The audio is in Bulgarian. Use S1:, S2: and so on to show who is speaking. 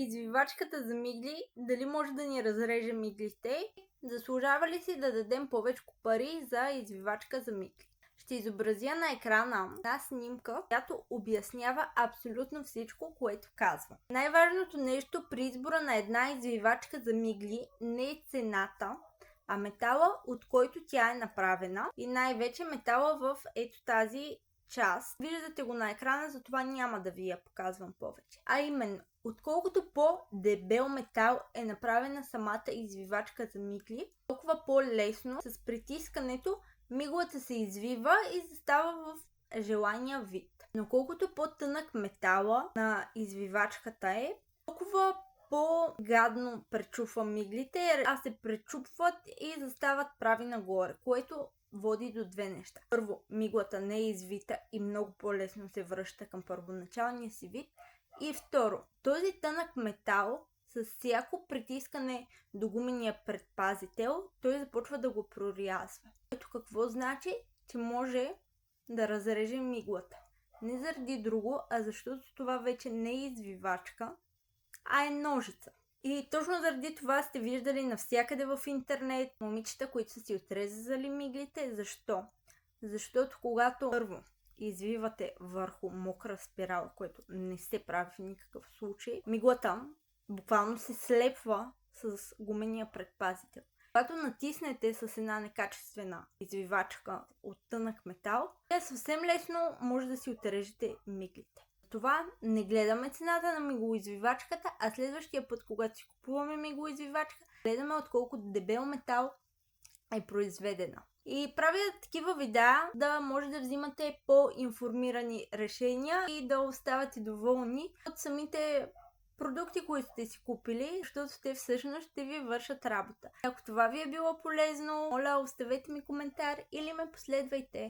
S1: Извивачката за мигли, дали може да ни разреже миглите? Заслужава ли си да дадем повече пари за извивачка за мигли? Ще изобразя на екрана една снимка, която обяснява абсолютно всичко, което казва. Най-важното нещо при избора на една извивачка за мигли не е цената, а метала, от който тя е направена, и най-вече метала в ето тази част. Виждате го на екрана, затова няма да ви я показвам повече. А именно, отколкото по-дебел метал е направена самата извивачка за мигли, толкова по-лесно с притискането миглата се извива и застава в желания вид. Но колкото по-тънък метала на извивачката е, толкова по-гадно пречупва миглите, а се пречупват и застават прави нагоре, което води до две неща. Първо, миглата не е извита и много по-лесно се връща към първоначалния си вид. И второ, този тънък метал с всяко притискане до гумения предпазител, той започва да го прорязва. Ето какво значи, че може да разреже миглата. Не заради друго, а защото това вече не е извивачка, а е ножица. И точно заради това сте виждали навсякъде в интернет момичета, които са си отрезали миглите. Защо? Защото когато първо извивате върху мокра спирала, което не се прави в никакъв случай, миглата буквално се слепва с гумения предпазител. Когато натиснете с една некачествена извивачка от тънък метал, тя съвсем лесно може да си отрежете миглите. Това не гледаме цената на миглоизвивачката, а следващия път, когато си купуваме миглоизвивачка, гледаме от колко дебел метал е произведена. И правя такива видеа да може да взимате по-информирани решения и да оставате доволни от самите продукти, които сте си купили, защото те всъщност ще ви вършат работа. Ако това ви е било полезно, моля, оставете ми коментар или ме последвайте.